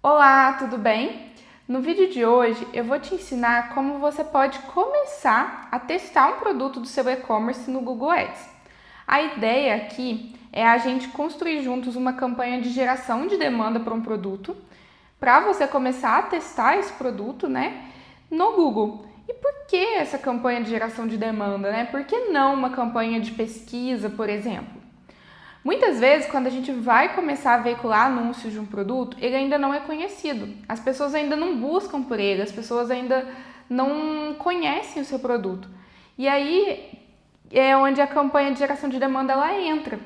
Olá, tudo bem? No vídeo de hoje eu vou te ensinar como você pode começar a testar um produto do seu e-commerce no Google Ads. A ideia aqui é a gente construir juntos uma campanha de geração de demanda para um produto, para você começar a testar esse produto, no Google. E por que essa campanha de geração de demanda, Por que não uma campanha de pesquisa, por exemplo? Muitas vezes, quando a gente vai começar a veicular anúncios de um produto, ele ainda não é conhecido. As pessoas ainda não buscam por ele, as pessoas ainda não conhecem o seu produto. E aí é onde a campanha de geração de demanda ela entra.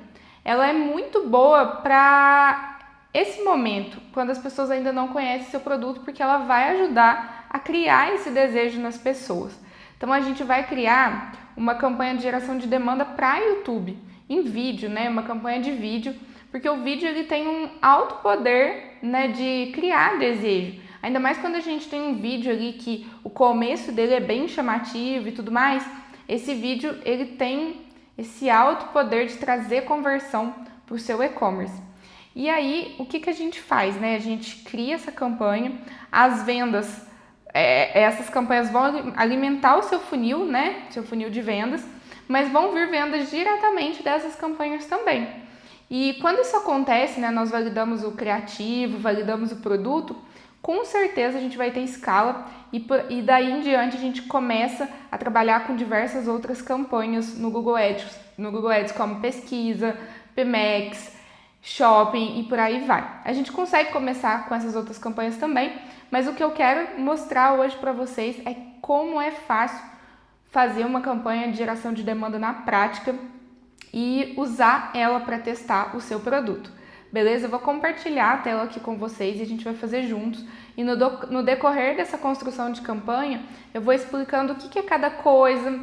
Ela é muito boa para esse momento, quando as pessoas ainda não conhecem o seu produto, porque ela vai ajudar a criar esse desejo nas pessoas. Então a gente vai criar uma campanha de geração de demanda para YouTube, em vídeo, uma campanha de vídeo, porque o vídeo ele tem um alto poder, de criar desejo. Ainda mais quando a gente tem um vídeo ali que o começo dele é bem chamativo e tudo mais, esse vídeo ele tem esse alto poder de trazer conversão para o seu e-commerce. E aí, o que a gente faz, A gente cria essa campanha, as vendas, essas campanhas vão alimentar o seu funil, Seu funil de vendas, mas vão vir vendas diretamente dessas campanhas também. E quando isso acontece, nós validamos o criativo, validamos o produto, com certeza a gente vai ter escala e daí em diante a gente começa a trabalhar com diversas outras campanhas no Google Ads como pesquisa, PMax, shopping e por aí vai. A gente consegue começar com essas outras campanhas também, mas o que eu quero mostrar hoje para vocês é como é fácil fazer uma campanha de geração de demanda na prática e usar ela para testar o seu produto. Beleza? Eu vou compartilhar a tela aqui com vocês e a gente vai fazer juntos. E no decorrer dessa construção de campanha, eu vou explicando o que é cada coisa,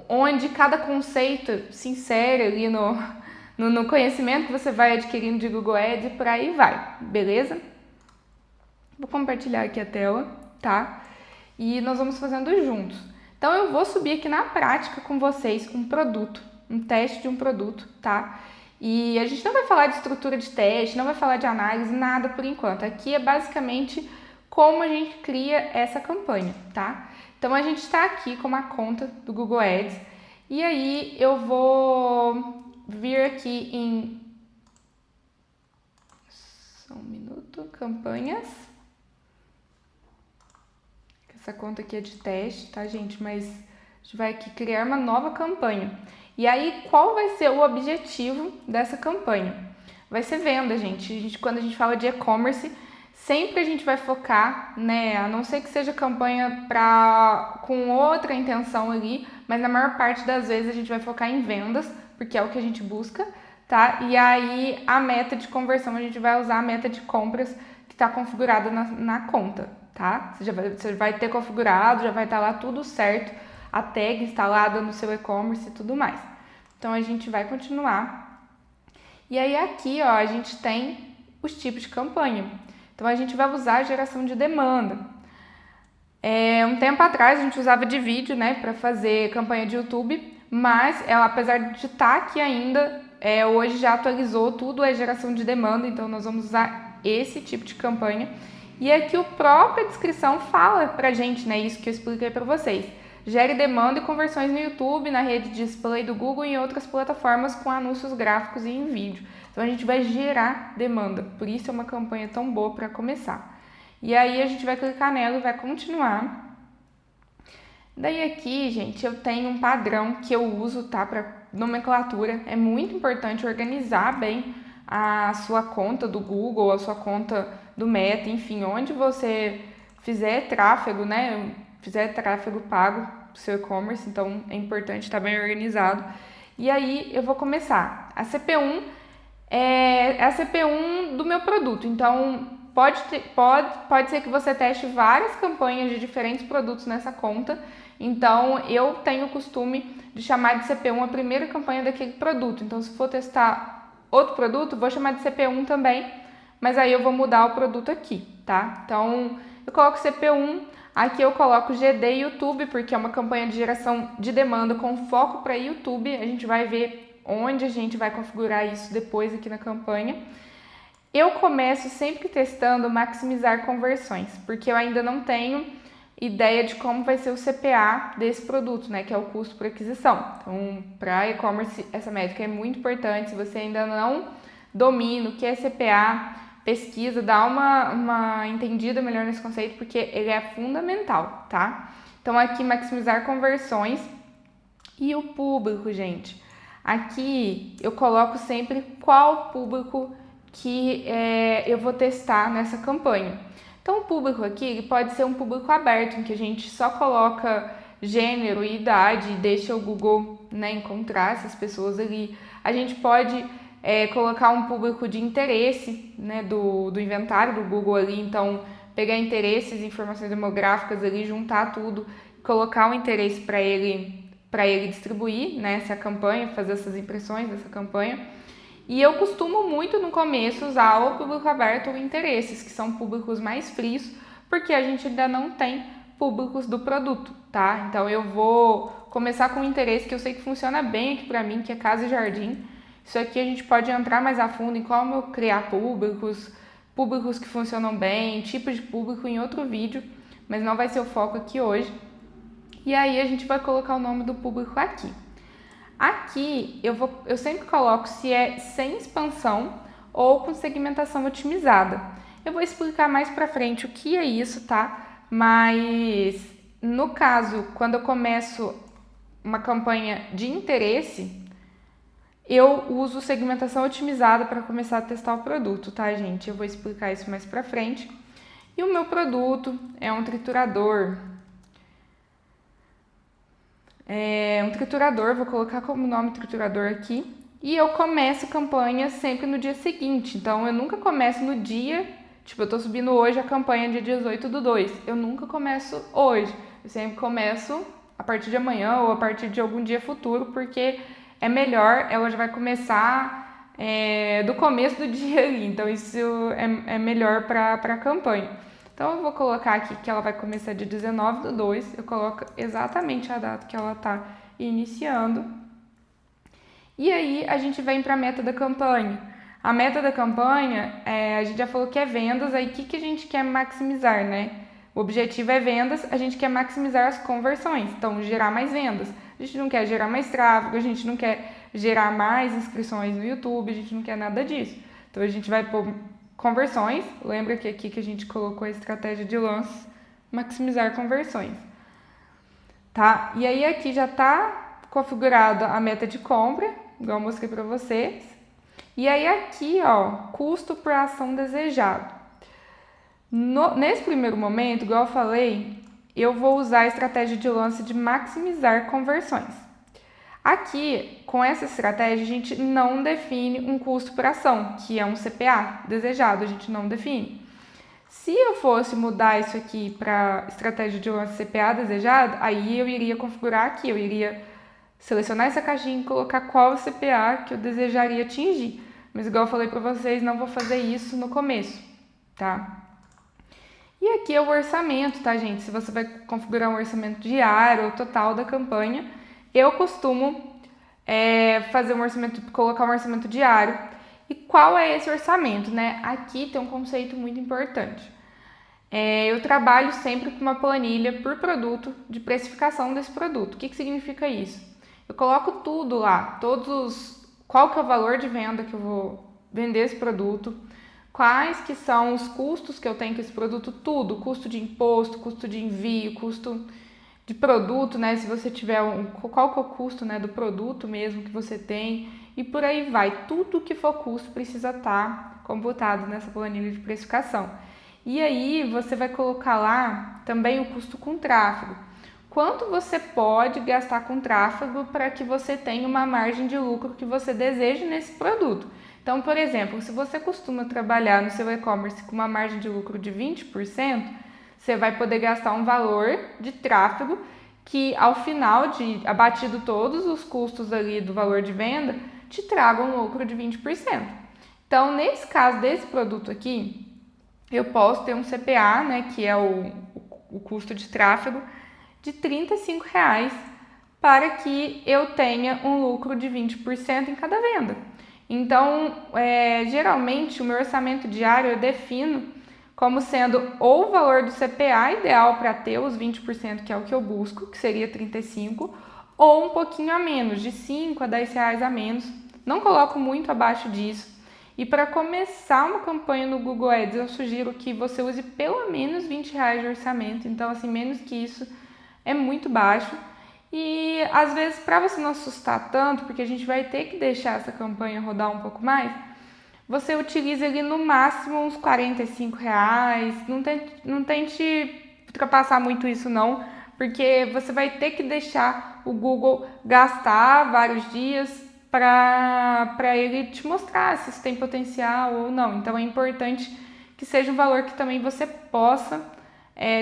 onde cada conceito se insere ali no conhecimento que você vai adquirindo de Google Ads e por aí vai. Beleza? Vou compartilhar aqui a tela, tá? E nós vamos fazendo juntos. Então eu vou subir aqui na prática com vocês um produto, um teste de um produto, tá? E a gente não vai falar de estrutura de teste, não vai falar de análise, nada por enquanto. Aqui é basicamente como a gente cria essa campanha, tá? Então a gente está aqui com uma conta do Google Ads e aí eu vou vir aqui em... Só um minuto, campanhas. Essa conta aqui é de teste, tá, gente? Mas a gente vai aqui criar uma nova campanha. E aí, qual vai ser o objetivo dessa campanha? Vai ser venda, gente. Quando a gente fala de e-commerce, sempre a gente vai focar, A não ser que seja campanha com outra intenção ali, mas na maior parte das vezes a gente vai focar em vendas, porque é o que a gente busca, tá? E aí, a meta de conversão, a gente vai usar a meta de compras que está configurada na conta, tá? Você vai ter configurado, já vai estar lá tudo certo, a tag instalada no seu e-commerce e tudo mais. Então, a gente vai continuar. E aí, aqui, ó, a gente tem os tipos de campanha. Então, a gente vai usar a geração de demanda. Um tempo atrás, a gente usava de vídeo, para fazer campanha de YouTube, mas ela, apesar de estar aqui ainda, hoje já atualizou tudo, é geração de demanda, então nós vamos usar esse tipo de campanha. E aqui a própria descrição fala pra gente, isso que eu expliquei para vocês. Gere demanda e conversões no YouTube, na rede de display do Google e em outras plataformas com anúncios gráficos e em vídeo. Então a gente vai gerar demanda, por isso é uma campanha tão boa para começar. E aí a gente vai clicar nela e vai continuar. Daí aqui, gente, eu tenho um padrão que eu uso, tá, para nomenclatura. É muito importante organizar bem a sua conta do Google, a sua conta do Meta, enfim, onde você fizer tráfego, Fizer tráfego pago pro seu e-commerce, então é importante estar bem organizado. E aí eu vou começar. A CP1 é a CP1 do meu produto, então pode ser que você teste várias campanhas de diferentes produtos nessa conta. Então eu tenho o costume de chamar de CP1 a primeira campanha daquele produto. Então se for testar outro produto, vou chamar de CP1 também, mas aí eu vou mudar o produto aqui, tá? Então eu coloco CP1, aqui eu coloco GD YouTube, porque é uma campanha de geração de demanda com foco para YouTube. A gente vai ver onde a gente vai configurar isso depois aqui na campanha. Eu começo sempre testando maximizar conversões, porque eu ainda não tenho ideia de como vai ser o CPA desse produto, né, que é o custo por aquisição. Então, para e-commerce, essa métrica é muito importante. Se você ainda não domina o que é CPA, pesquisa, dá uma entendida melhor nesse conceito, porque ele é fundamental, tá? Então, aqui, maximizar conversões e o público, gente. Aqui, eu coloco sempre qual público que eu vou testar nessa campanha. Então, o público aqui ele pode ser um público aberto, em que a gente só coloca gênero e idade e deixa o Google, né, encontrar essas pessoas ali. A gente pode colocar um público de interesse, né, do inventário do Google ali, então pegar interesses, informações demográficas ali, juntar tudo, colocar um interesse para ele distribuir, né, essa campanha, fazer essas impressões dessa campanha. E eu costumo muito no começo usar o público aberto ou interesses, que são públicos mais frios, porque a gente ainda não tem públicos do produto, tá? Então eu vou começar com um interesse que eu sei que funciona bem aqui pra mim, que é casa e jardim. Isso aqui a gente pode entrar mais a fundo em como criar públicos que funcionam bem, tipos de público em outro vídeo, mas não vai ser o foco aqui hoje. E aí a gente vai colocar o nome do público aqui. Aqui eu sempre coloco se é sem expansão ou com segmentação otimizada. Eu vou explicar mais pra frente o que é isso, tá? Mas no caso, quando eu começo uma campanha de interesse, eu uso segmentação otimizada para começar a testar o produto, tá, gente? Eu vou explicar isso mais pra frente. E o meu produto é um triturador. Vou colocar como nome triturador aqui. E eu começo a campanha sempre no dia seguinte. Então, eu nunca começo no dia... Tipo, eu tô subindo hoje a campanha dia 18/2. Eu nunca começo hoje. Eu sempre começo a partir de amanhã ou a partir de algum dia futuro, porque é melhor, ela já vai começar do começo do dia ali. Então, isso é melhor para a campanha. Então, eu vou colocar aqui que ela vai começar dia 19/2. Eu coloco exatamente a data que ela está iniciando. E aí, a gente vem para a meta da campanha. A meta da campanha, a gente já falou que é vendas. Aí, o que a gente quer maximizar, né? O objetivo é vendas, a gente quer maximizar as conversões. Então, gerar mais vendas. A gente não quer gerar mais tráfego, a gente não quer gerar mais inscrições no YouTube, a gente não quer nada disso. Então, a gente vai pôr conversões, lembra que aqui que a gente colocou a estratégia de lance, maximizar conversões, tá? E aí aqui já tá configurado a meta de compra, igual eu mostrei para vocês. E aí aqui, ó, custo por ação desejado. Nesse primeiro momento, igual eu falei, eu vou usar a estratégia de lance de maximizar conversões. Aqui, com essa estratégia, a gente não define um custo por ação, que é um CPA desejado, a gente não define. Se eu fosse mudar isso aqui para estratégia de lance CPA desejado, aí eu iria configurar aqui, eu iria selecionar essa caixinha e colocar qual o CPA que eu desejaria atingir. Mas igual eu falei para vocês, não vou fazer isso no começo, tá? E aqui é o orçamento, tá, gente? Se você vai configurar um orçamento diário ou total da campanha, eu costumo fazer um orçamento, colocar um orçamento diário. E qual é esse orçamento, né? Aqui tem um conceito muito importante. Eu trabalho sempre com uma planilha por produto de precificação desse produto. O que significa isso? Eu coloco tudo lá, qual que é o valor de venda que eu vou vender esse produto, quais que são os custos que eu tenho com esse produto, tudo, custo de imposto, custo de envio, custo de produto, né? Se você tiver qual que é o custo, né, do produto mesmo que você tem, e por aí vai. Tudo que for custo precisa estar computado nessa planilha de precificação. E aí você vai colocar lá também o custo com tráfego. Quanto você pode gastar com tráfego para que você tenha uma margem de lucro que você deseja nesse produto. Então, por exemplo, se você costuma trabalhar no seu e-commerce com uma margem de lucro de 20%, você vai poder gastar um valor de tráfego que, ao final de abatido todos os custos ali do valor de venda, te traga um lucro de 20%. Então, nesse caso desse produto aqui, eu posso ter um CPA, né, que é o custo de tráfego, de R$ 35 para que eu tenha um lucro de 20% em cada venda. Então, geralmente, o meu orçamento diário eu defino como sendo ou o valor do CPA ideal para ter os 20%, que é o que eu busco, que seria 35, ou um pouquinho a menos, de 5 a 10 reais a menos. Não coloco muito abaixo disso. E para começar uma campanha no Google Ads, eu sugiro que você use pelo menos 20 reais de orçamento. Então, assim, menos que isso é muito baixo. E às vezes, para você não assustar tanto, porque a gente vai ter que deixar essa campanha rodar um pouco mais, você utiliza ali no máximo uns 45 reais. Não tente ultrapassar muito isso não, porque você vai ter que deixar o Google gastar vários dias para ele te mostrar se isso tem potencial ou não. Então é importante que seja um valor que também você possa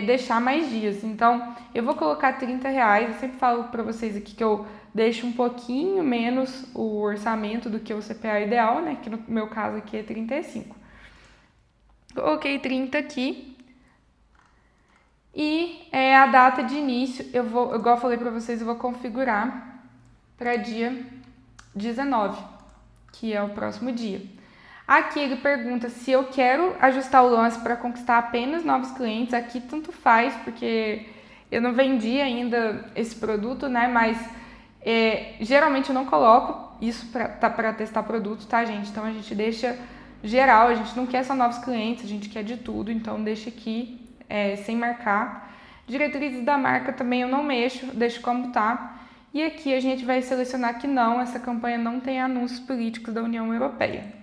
deixar mais dias. Então eu vou colocar 30 reais. Eu sempre falo para vocês aqui que eu deixo um pouquinho menos o orçamento do que o CPA ideal, né? Que no meu caso aqui é 35. Coloquei 30 aqui. E a data de início, igual eu falei para vocês, eu vou configurar para dia 19, que é o próximo dia. Aqui ele pergunta se eu quero ajustar o lance para conquistar apenas novos clientes. Aqui tanto faz, porque eu não vendi ainda esse produto, né? Mas geralmente eu não coloco isso para testar produto, tá, gente? Então a gente deixa geral, a gente não quer só novos clientes, a gente quer de tudo, então deixa aqui sem marcar. Diretrizes da marca também eu não mexo, deixo como tá. E aqui a gente vai selecionar que não, essa campanha não tem anúncios políticos da União Europeia.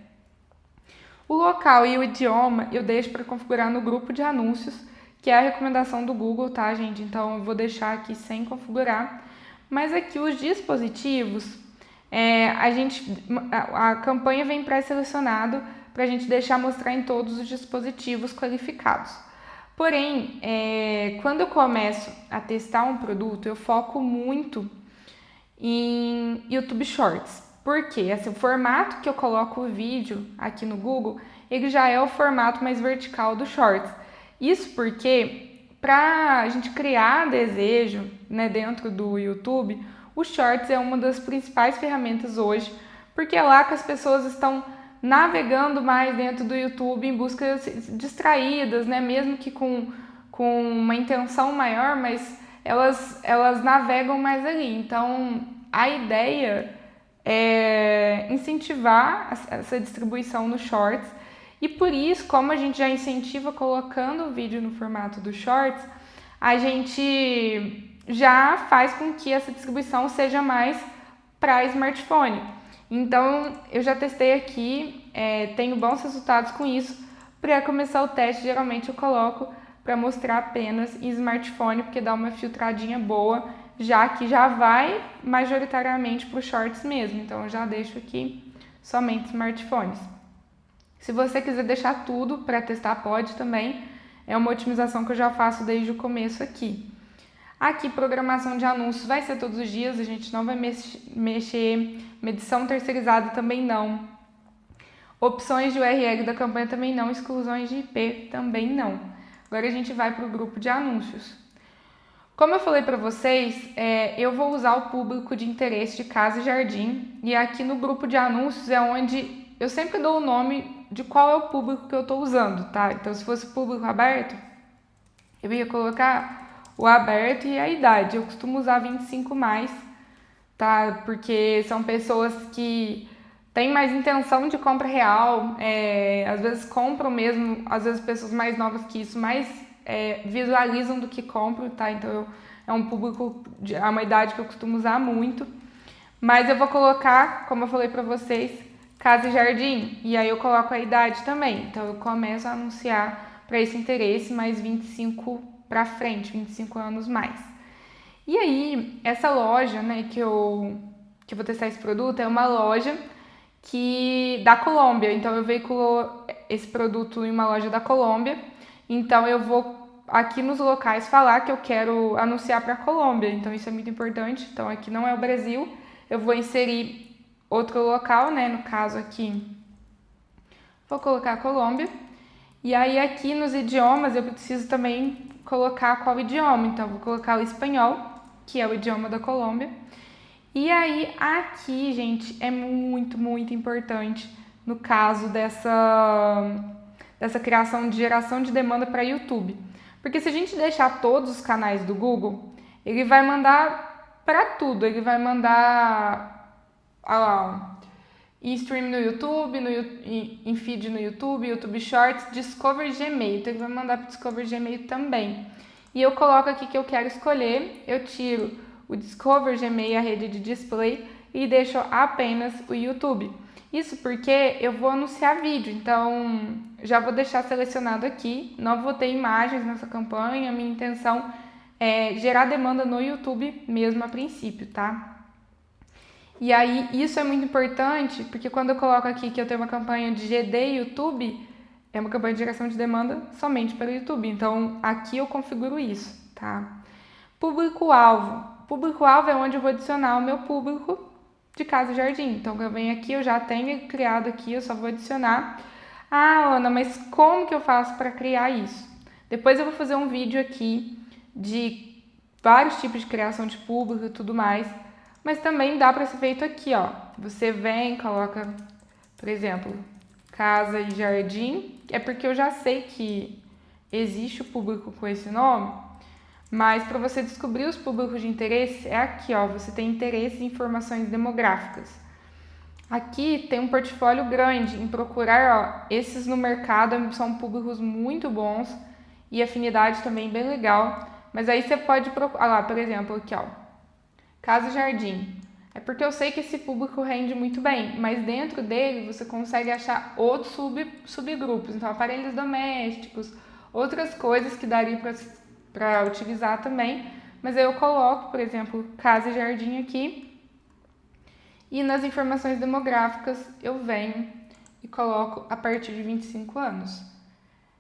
O local e o idioma eu deixo para configurar no grupo de anúncios, que é a recomendação do Google, tá, gente? Então eu vou deixar aqui sem configurar. Mas aqui os dispositivos, a campanha vem pré-selecionado para a gente deixar mostrar em todos os dispositivos qualificados. Porém, quando eu começo a testar um produto, eu foco muito em YouTube Shorts. Porque assim, o formato que eu coloco o vídeo aqui no Google, ele já é o formato mais vertical do Shorts. Isso porque, para a gente criar desejo, né, dentro do YouTube, o Shorts é uma das principais ferramentas hoje, porque é lá que as pessoas estão navegando mais dentro do YouTube em busca distraídas, né, mesmo que com uma intenção maior, mas elas navegam mais ali. Então, a ideia é incentivar essa distribuição no Shorts. E por isso, como a gente já incentiva colocando o vídeo no formato do Shorts, a gente já faz com que essa distribuição seja mais para smartphone. Então, eu já testei aqui, tenho bons resultados com isso. Para começar o teste, geralmente eu coloco para mostrar apenas em smartphone, porque dá uma filtradinha boa, já que já vai majoritariamente para os Shorts mesmo. Então, eu já deixo aqui somente smartphones. Se você quiser deixar tudo para testar, pode também. É uma otimização que eu já faço desde o começo aqui. Aqui, programação de anúncios vai ser todos os dias, a gente não vai mexer. Medição terceirizada também não. Opções de URL da campanha também não. Exclusões de IP também não. Agora a gente vai para o grupo de anúncios. Como eu falei para vocês, eu vou usar o público de interesse de casa e jardim. E aqui no grupo de anúncios é onde eu sempre dou o nome de qual é o público que eu estou usando, tá? Então, se fosse público aberto, eu ia colocar o aberto e a idade. Eu costumo usar 25+, tá? Porque são pessoas que têm mais intenção de compra real, às vezes compram mesmo, às vezes pessoas mais novas que isso, mais visualizam do que compram, tá? Então, é um público, é uma idade que eu costumo usar muito. Mas eu vou colocar, como eu falei para vocês, casa e jardim, e aí eu coloco a idade também. Então eu começo a anunciar para esse interesse mais 25 para frente, 25 anos mais. E aí, essa loja, né, que eu vou testar esse produto, é uma loja da Colômbia. Então eu veiculo esse produto em uma loja da Colômbia. Então eu vou aqui nos locais falar que eu quero anunciar para a Colômbia. Então isso é muito importante. Então aqui não é o Brasil, eu vou inserir outro local, né? No caso aqui, vou colocar a Colômbia. E aí aqui nos idiomas eu preciso também colocar qual idioma. Então vou colocar o espanhol, que é o idioma da Colômbia. E aí, aqui, gente, é muito, muito importante no caso dessa criação de geração de demanda para YouTube. Porque se a gente deixar todos os canais do Google, ele vai mandar para tudo. Ele vai mandar stream no YouTube, em feed no YouTube, YouTube Shorts, Discover Gmail. Então ele vai mandar para o Discover Gmail também. E eu coloco aqui que eu quero escolher, eu tiro o Discover Gmail, a rede de display, e deixo apenas o YouTube. Isso porque eu vou anunciar vídeo, então já vou deixar selecionado aqui, não vou ter imagens nessa campanha, minha intenção é gerar demanda no YouTube mesmo a princípio, tá? E aí isso é muito importante, porque quando eu coloco aqui que eu tenho uma campanha de GD YouTube, é uma campanha de geração de demanda somente pelo YouTube, então aqui eu configuro isso, tá? Público-alvo. Público-alvo é onde eu vou adicionar o meu público de casa e jardim. Então, eu venho aqui, eu já tenho criado aqui, eu só vou adicionar. Ah, Ana, mas como que eu faço para criar isso? Depois eu vou fazer um vídeo aqui de vários tipos de criação de público e tudo mais. Mas também dá para ser feito aqui, ó. Você vem, coloca, por exemplo, casa e jardim. É porque eu já sei que existe o público com esse nome. Mas para você descobrir os públicos de interesse, é aqui, ó, você tem interesse em informações demográficas. Aqui tem um portfólio grande em procurar, ó, esses no mercado são públicos muito bons e afinidade também bem legal. Mas aí você pode procurar, lá, por exemplo, aqui, ó, Casa e Jardim. É porque eu sei que esse público rende muito bem, mas dentro dele você consegue achar outros subgrupos, então aparelhos domésticos, outras coisas que daria para utilizar também, mas aí eu coloco, por exemplo, casa e jardim aqui, e nas informações demográficas eu venho e coloco a partir de 25 anos.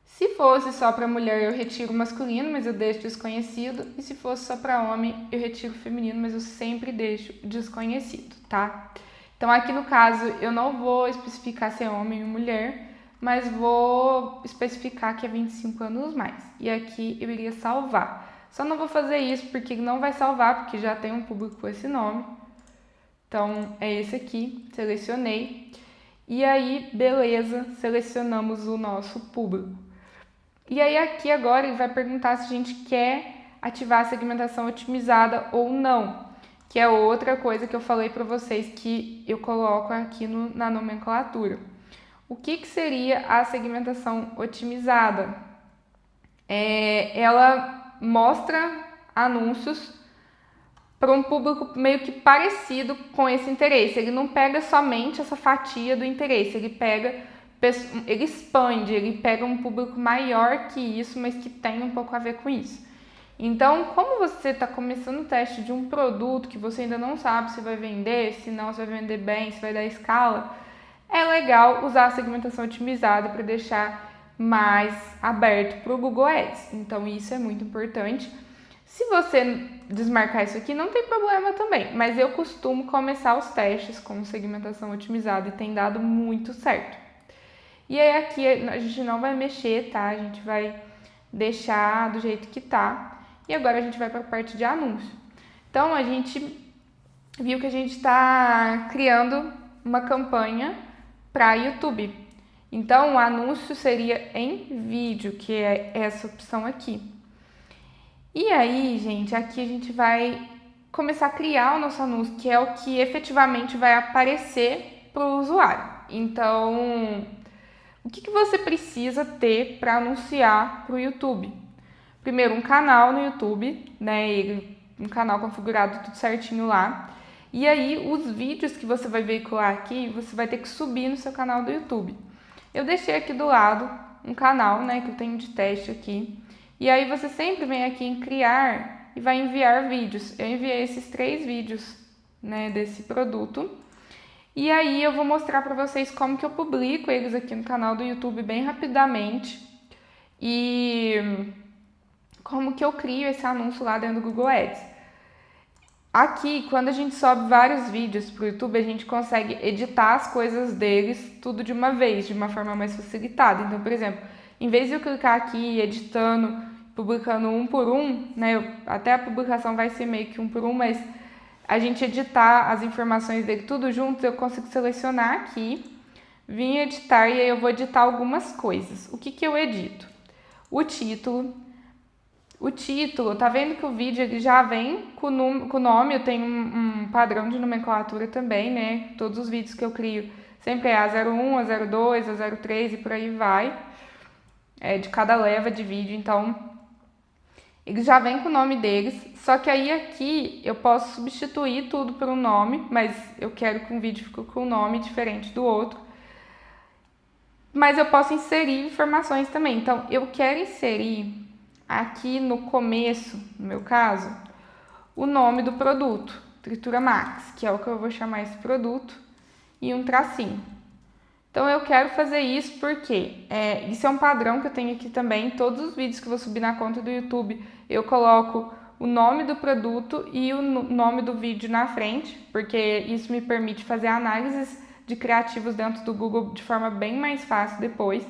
Se fosse só para mulher, eu retiro masculino, mas eu deixo desconhecido, e se fosse só para homem, eu retiro feminino, mas eu sempre deixo desconhecido, tá? Então aqui no caso eu não vou especificar se é homem ou mulher, mas vou especificar que é 25 anos mais. E aqui eu iria salvar. Só não vou fazer isso porque não vai salvar, porque já tem um público com esse nome. Então, é esse aqui, selecionei. E aí, beleza, selecionamos o nosso público. E aí aqui agora ele vai perguntar se a gente quer ativar a segmentação otimizada ou não, que é outra coisa que eu falei para vocês que eu coloco aqui na nomenclatura. O que seria a segmentação otimizada? Ela mostra anúncios para um público meio que parecido com esse interesse. Ele não pega somente essa fatia do interesse, ele expande, ele pega um público maior que isso, mas que tem um pouco a ver com isso. Então, como você está começando o teste de um produto que você ainda não sabe se vai vender, se não, se vai vender bem, se vai dar escala, é legal usar a segmentação otimizada para deixar mais aberto para o Google Ads. Então, isso é muito importante. Se você desmarcar isso aqui, não tem problema também, mas eu costumo começar os testes com segmentação otimizada e tem dado muito certo. E aí aqui a gente não vai mexer, tá? A gente vai deixar do jeito que tá. E agora a gente vai para a parte de anúncio. Então, a gente viu que a gente está criando uma campanha para YouTube. Então, o anúncio seria em vídeo, que é essa opção aqui. E aí, gente, aqui a gente vai começar a criar o nosso anúncio, que é o que efetivamente vai aparecer para o usuário. Então, o que você precisa ter para anunciar para o YouTube? Primeiro, um canal no YouTube, né? Um canal configurado tudo certinho lá. E aí, os vídeos que você vai veicular aqui, você vai ter que subir no seu canal do YouTube. Eu deixei aqui do lado um canal, né, que eu tenho de teste aqui. E aí, você sempre vem aqui em criar e vai enviar vídeos. Eu enviei esses 3 vídeos, né, desse produto. E aí, eu vou mostrar para vocês como que eu publico eles aqui no canal do YouTube bem rapidamente. E como que eu crio esse anúncio lá dentro do Google Ads. Aqui, quando a gente sobe vários vídeos para o YouTube, a gente consegue editar as coisas deles tudo de uma vez, de uma forma mais facilitada. Então, por exemplo, em vez de eu clicar aqui editando, publicando um por um, né, até a publicação vai ser meio que um por um, mas a gente editar as informações dele tudo junto, eu consigo selecionar aqui, vir editar e aí eu vou editar algumas coisas. O que que eu edito? O título, tá vendo que o vídeo ele já vem com o nome, eu tenho um padrão de nomenclatura também, né? Todos os vídeos que eu crio sempre é A01, A02, A03 e por aí vai, de cada leva de vídeo, então ele já vem com o nome deles, só que aí aqui eu posso substituir tudo por um nome, mas eu quero que um vídeo fique com um nome diferente do outro. Mas eu posso inserir informações também, então eu quero inserir aqui no começo, no meu caso, o nome do produto, Tritura Max, que é o que eu vou chamar esse produto, e um tracinho. Então eu quero fazer isso porque isso é um padrão que eu tenho aqui também. Todos os vídeos que eu vou subir na conta do YouTube, eu coloco o nome do produto e o nome do vídeo na frente, porque isso me permite fazer análises de criativos dentro do Google de forma bem mais fácil depois.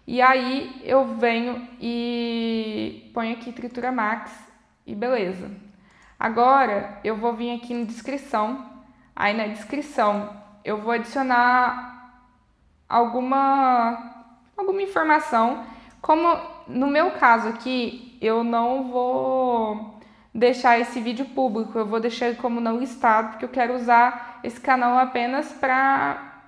E aí eu venho e ponho aqui Tritura Max e beleza. Agora eu vou vir aqui na descrição. Aí na descrição eu vou adicionar alguma informação. Como no meu caso aqui, eu não vou deixar esse vídeo público, eu vou deixar ele como não listado, porque eu quero usar esse canal apenas para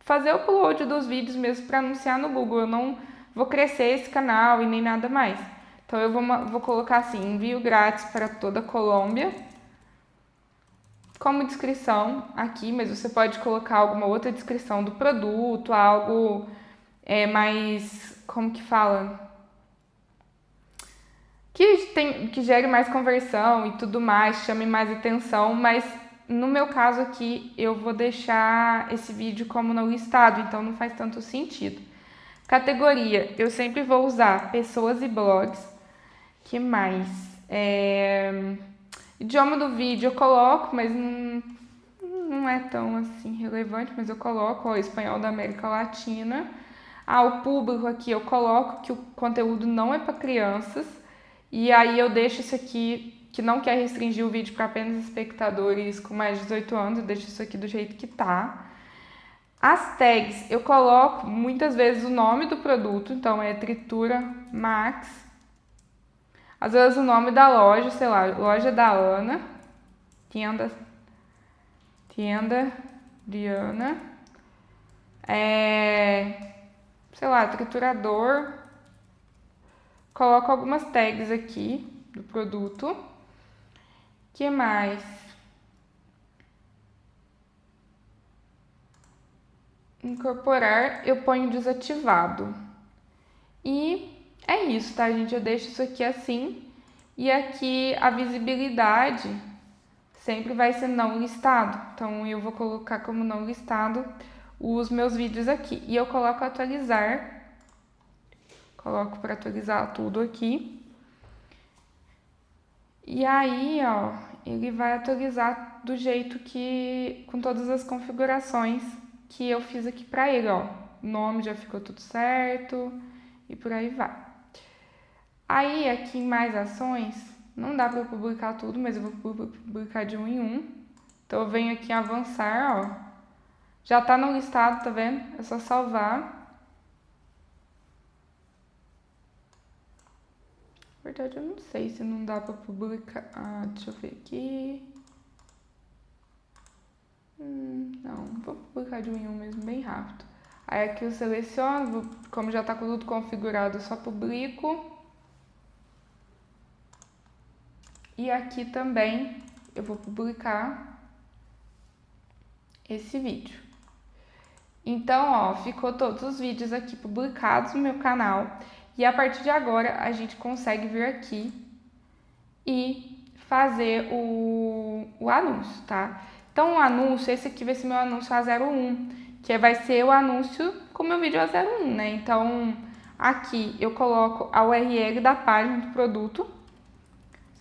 fazer o upload dos vídeos mesmo, para anunciar no Google. Eu não vou crescer esse canal e nem nada mais. Então eu vou colocar assim, envio grátis para toda a Colômbia, como descrição aqui, mas você pode colocar alguma outra descrição do produto, algo mais, como que fala? Que gere mais conversão e tudo mais, chame mais atenção, mas no meu caso aqui eu vou deixar esse vídeo como não listado, então não faz tanto sentido. Categoria, eu sempre vou usar pessoas e blogs. Que mais? Idioma do vídeo eu coloco, mas não é tão assim relevante, mas eu coloco o espanhol da América Latina. O público aqui eu coloco que o conteúdo não é para crianças. E aí eu deixo isso aqui, que não quer restringir o vídeo para apenas espectadores com mais de 18 anos, eu deixo isso aqui do jeito que tá. As tags, eu coloco muitas vezes o nome do produto, então é Tritura Max. Às vezes o nome da loja, sei lá, loja da Ana, tienda de Ana, sei lá, triturador. Coloco algumas tags aqui do produto. Que mais? Incorporar, eu ponho desativado. E é isso, tá, gente? Eu deixo isso aqui assim. E aqui a visibilidade sempre vai ser não listado. Então eu vou colocar como não listado os meus vídeos aqui. E eu coloco atualizar. Coloco para atualizar tudo aqui. E aí, ó, ele vai atualizar do jeito que, com todas as configurações que eu fiz aqui para ele, ó. O nome já ficou tudo certo e por aí vai. Aí, aqui em mais ações, não dá para publicar tudo, mas eu vou publicar de um em um. Então, eu venho aqui em avançar, ó. Já tá no listado, tá vendo? É só salvar. Na verdade, eu não sei se não dá pra publicar. Deixa eu ver aqui. Não, vou publicar de um em um mesmo, bem rápido. Aí aqui eu seleciono, como já tá com tudo configurado, eu só publico. E aqui também eu vou publicar esse vídeo. Então, ó, ficou todos os vídeos aqui publicados no meu canal. E a partir de agora, a gente consegue vir aqui e fazer o anúncio, tá? Então, o anúncio, esse aqui vai ser meu anúncio A01, que vai ser o anúncio com o meu vídeo A01, né? Então, aqui eu coloco a URL da página do produto.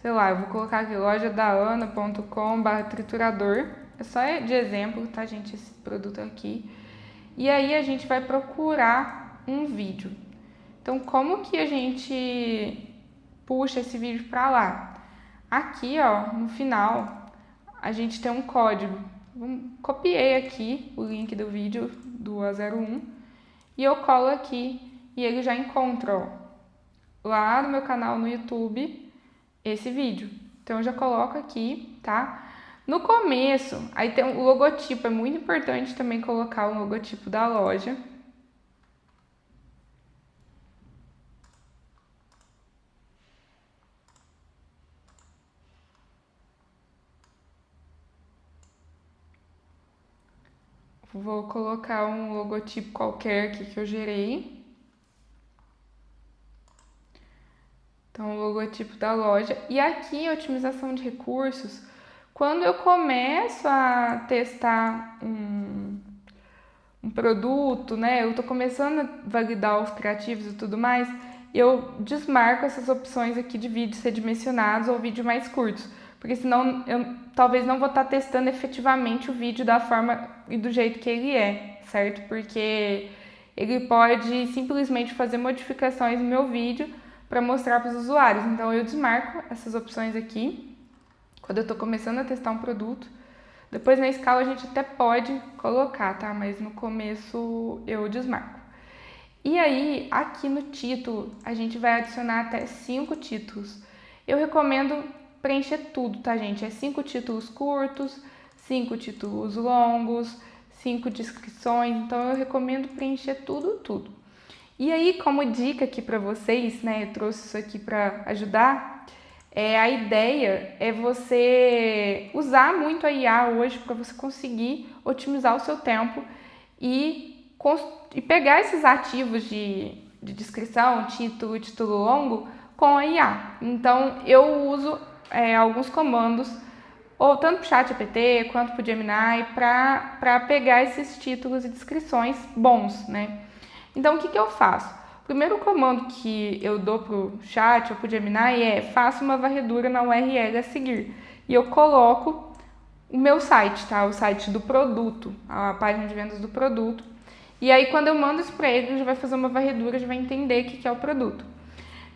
Sei lá, eu vou colocar aqui lojadaana.com/triturador. É só de exemplo, tá, gente, esse produto aqui. E aí a gente vai procurar um vídeo. Então, como que a gente puxa esse vídeo para lá? Aqui, ó, no final, a gente tem um código. Copiei aqui o link do vídeo do A01 e eu colo aqui e ele já encontra, ó, lá no meu canal no YouTube esse vídeo. Então eu já coloco aqui, tá? No começo, aí tem o logotipo, é muito importante também colocar o logotipo da loja. Vou colocar um logotipo qualquer aqui que eu gerei. Então, o logotipo da loja. E aqui, otimização de recursos. Quando eu começo a testar um produto, né? Eu tô começando a validar os criativos e tudo mais, eu desmarco essas opções aqui de vídeos redimensionados ou vídeo mais curtos. Porque senão eu talvez não vou estar testando efetivamente o vídeo da forma e do jeito que ele é, certo? Porque ele pode simplesmente fazer modificações no meu vídeo para mostrar para os usuários. Então eu desmarco essas opções aqui quando eu estou começando a testar um produto. Depois na escala a gente até pode colocar, tá? Mas no começo eu desmarco. E aí, aqui no título, a gente vai adicionar até 5 títulos. Eu recomendo preencher tudo, tá, gente? É 5 títulos curtos, 5 títulos longos, 5 descrições. Então, eu recomendo preencher tudo. E aí, como dica aqui para vocês, né? Eu trouxe isso aqui para ajudar. A ideia é você usar muito a IA hoje para você conseguir otimizar o seu tempo e pegar esses ativos de descrição, título longo, com a IA. Então, eu uso alguns comandos, ou tanto para o ChatGPT quanto para o Gemini, para pegar esses títulos e descrições bons, né? Então, o que eu faço? O primeiro comando que eu dou para o chat ou para o Gemini é faça uma varredura na URL a seguir. E eu coloco o meu site, tá? O site do produto, a página de vendas do produto. E aí, quando eu mando isso para ele, ele já vai fazer uma varredura, já vai entender o que é o produto.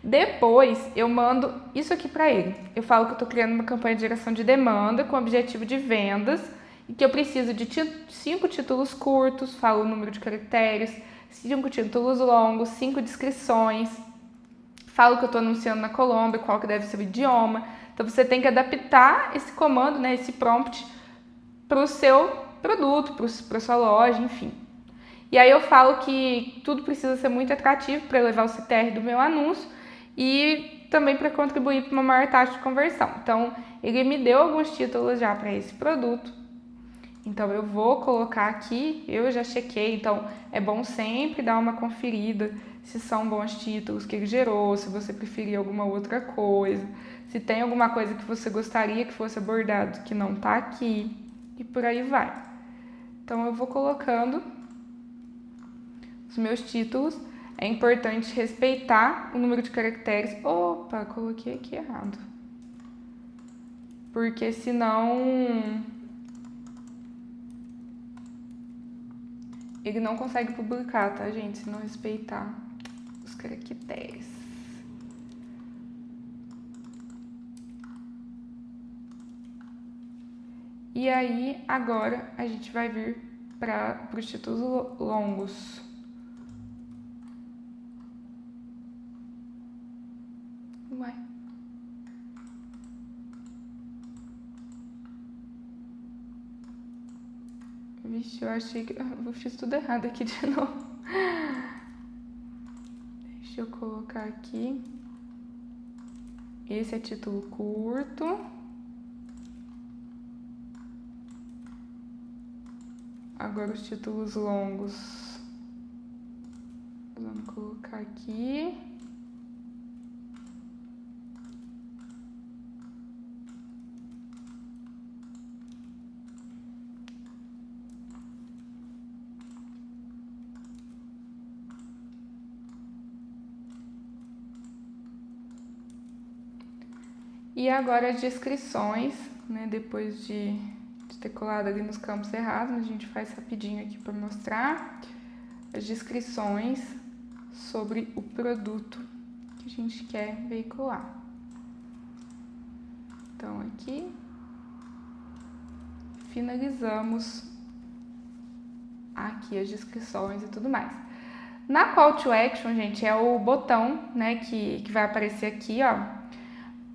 Depois, eu mando isso aqui para ele. Eu falo que eu estou criando uma campanha de geração de demanda com objetivo de vendas e que eu preciso de 5 títulos curtos, falo o número de caracteres, 5 títulos longos, 5 descrições. Falo que eu estou anunciando na Colômbia, qual que deve ser o idioma. Então, você tem que adaptar esse comando, né, esse prompt, para o seu produto, para a sua loja, enfim. E aí eu falo que tudo precisa ser muito atrativo para elevar o CTR do meu anúncio e também para contribuir para uma maior taxa de conversão. Então, ele me deu alguns títulos já para esse produto. Então, eu vou colocar aqui, eu já chequei, então é bom sempre dar uma conferida se são bons títulos que ele gerou, se você preferir alguma outra coisa, se tem alguma coisa que você gostaria que fosse abordado que não está aqui, e por aí vai. Então, eu vou colocando os meus títulos. É importante respeitar o número de caracteres. Opa, coloquei aqui errado. Porque senão ele não consegue publicar, tá, gente? Se não respeitar os caracteres. E aí, agora, a gente vai vir para os títulos longos. Uai. Vixe, eu achei que eu fiz tudo errado aqui de novo. Deixa eu colocar aqui. Esse é título curto. Agora os títulos longos. Vamos colocar aqui. E agora as descrições, né? Depois de ter colado ali nos campos errados, a gente faz rapidinho aqui para mostrar as descrições sobre o produto que a gente quer veicular. Então aqui finalizamos aqui as descrições e tudo mais. Na Call to Action, gente, é o botão, né, que vai aparecer aqui, ó.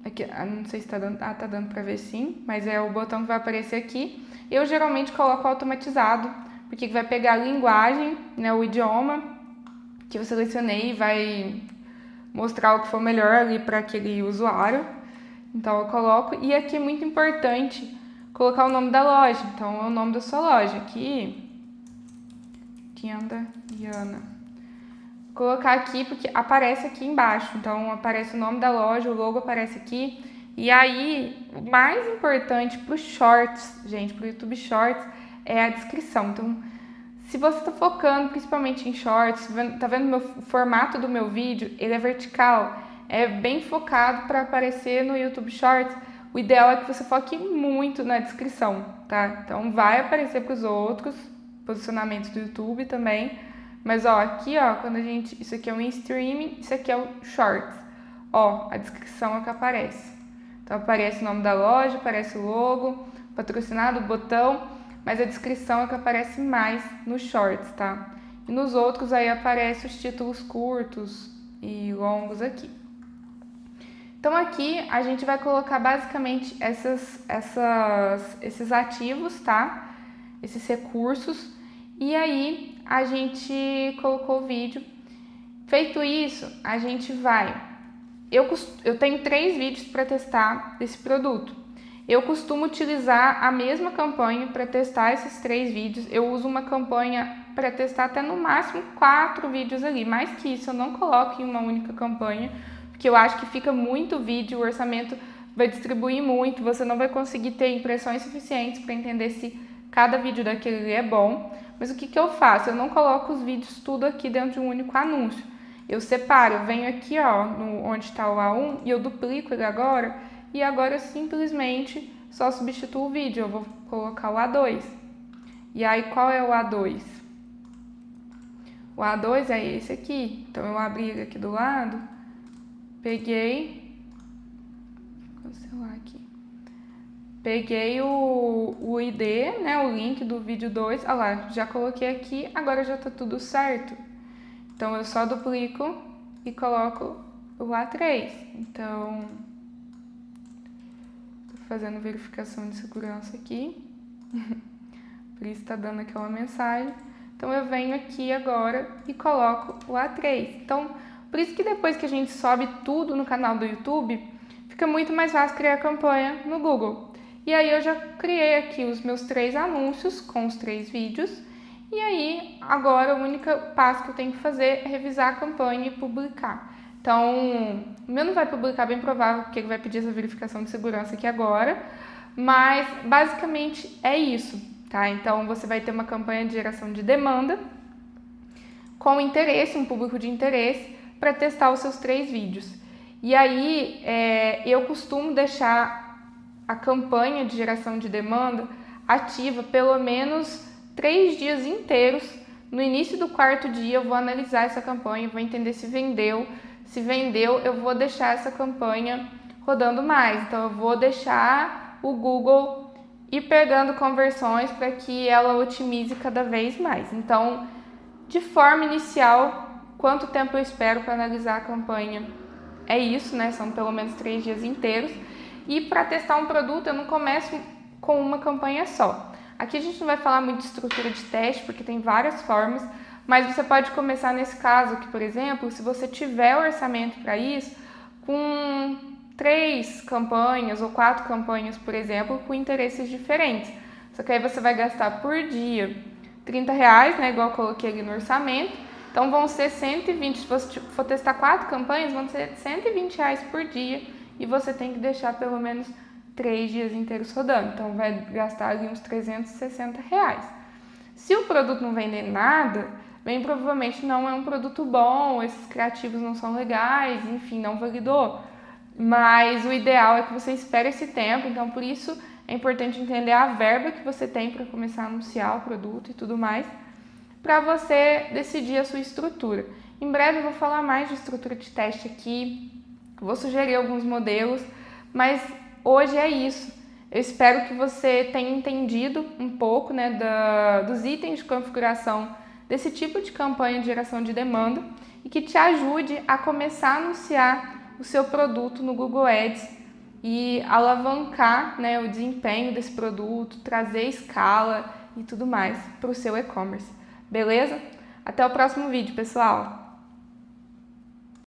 Aqui, não sei se tá dando, tá dando pra ver sim, mas é o botão que vai aparecer aqui. Eu geralmente coloco automatizado, porque vai pegar a linguagem, né, o idioma que eu selecionei e vai mostrar o que for melhor ali para aquele usuário. Então eu coloco, e aqui é muito importante colocar o nome da loja. Então é o nome da sua loja aqui, Tienda Diana. Colocar aqui porque aparece aqui embaixo, então aparece o nome da loja, o logo aparece aqui. E aí, o mais importante para os shorts, gente, para o YouTube Shorts, é a descrição. Então, se você está focando principalmente em shorts, tá vendo o formato do meu vídeo? Ele é vertical, é bem focado para aparecer no YouTube Shorts. O ideal é que você foque muito na descrição, tá? Então, vai aparecer para os outros posicionamentos do YouTube também. Mas, ó, aqui, ó, quando a gente... Isso aqui é um streaming, isso aqui é o Shorts. Ó, a descrição é que aparece. Então, aparece o nome da loja, aparece o logo, patrocinado, o botão, mas a descrição é que aparece mais nos Shorts, tá? E nos outros aí aparece os títulos curtos e longos aqui. Então, aqui a gente vai colocar basicamente esses ativos, tá? Esses recursos. E aí, a gente colocou o vídeo. Feito isso, a gente vai... Eu tenho 3 vídeos para testar esse produto. Eu costumo utilizar a mesma campanha para testar esses 3 vídeos. Eu uso uma campanha para testar até no máximo 4 vídeos ali. Mais que isso, eu não coloco em uma única campanha, porque eu acho que fica muito vídeo, o orçamento vai distribuir muito, você não vai conseguir ter impressões suficientes para entender se cada vídeo daquele é bom. Mas o que eu faço? Eu não coloco os vídeos tudo aqui dentro de um único anúncio. Eu separo, eu venho aqui, ó, onde está o A1 e eu duplico ele agora. E agora eu simplesmente só substituo o vídeo. Eu vou colocar o A2. E aí, qual é o A2? O A2 é esse aqui. Então, eu abri ele aqui do lado. Peguei... Vou cancelar aqui. Peguei o ID, né, o link do vídeo 2, olha lá, já coloquei aqui, agora já tá tudo certo. Então, eu só duplico e coloco o A3. Então, tô fazendo verificação de segurança aqui, por isso tá dando aquela mensagem. Então, eu venho aqui agora e coloco o A3. Então, por isso que depois que a gente sobe tudo no canal do YouTube, fica muito mais fácil criar campanha no Google. E aí eu já criei aqui os meus 3 anúncios com os 3 vídeos. E aí, agora o único passo que eu tenho que fazer é revisar a campanha e publicar. Então, o meu não vai publicar, bem provável, porque ele vai pedir essa verificação de segurança aqui agora. Mas, basicamente, é isso, tá? Então, você vai ter uma campanha de geração de demanda com interesse, um público de interesse, para testar os seus 3 vídeos. E aí, eu costumo deixar a campanha de geração de demanda ativa pelo menos 3 dias inteiros. No início do 4º dia eu vou analisar essa campanha, vou entender se vendeu. Se vendeu, eu vou deixar essa campanha rodando mais. Então eu vou deixar o Google ir pegando conversões para que ela otimize cada vez mais. Então, de forma inicial, quanto tempo eu espero para analisar a campanha? É isso, né? São pelo menos 3 dias inteiros. E para testar um produto, eu não começo com uma campanha só. Aqui a gente não vai falar muito de estrutura de teste, porque tem várias formas, mas você pode começar nesse caso aqui, por exemplo, se você tiver orçamento para isso, com 3 campanhas ou 4 campanhas, por exemplo, com interesses diferentes. Só que aí você vai gastar por dia R$30, né, igual eu coloquei ali no orçamento. Então vão ser 120, se você for testar 4 campanhas, vão ser R$120 por dia. E você tem que deixar pelo menos 3 dias inteiros rodando. Então, vai gastar ali uns R$360. Se o produto não vender nada, bem provavelmente não é um produto bom, esses criativos não são legais, enfim, não validou. Mas o ideal é que você espere esse tempo, então por isso é importante entender a verba que você tem para começar a anunciar o produto e tudo mais, para você decidir a sua estrutura. Em breve eu vou falar mais de estrutura de teste aqui, vou sugerir alguns modelos, mas hoje é isso. Eu espero que você tenha entendido um pouco, né, dos itens de configuração desse tipo de campanha de geração de demanda e que te ajude a começar a anunciar o seu produto no Google Ads e alavancar, né, o desempenho desse produto, trazer escala e tudo mais para o seu e-commerce. Beleza? Até o próximo vídeo, pessoal!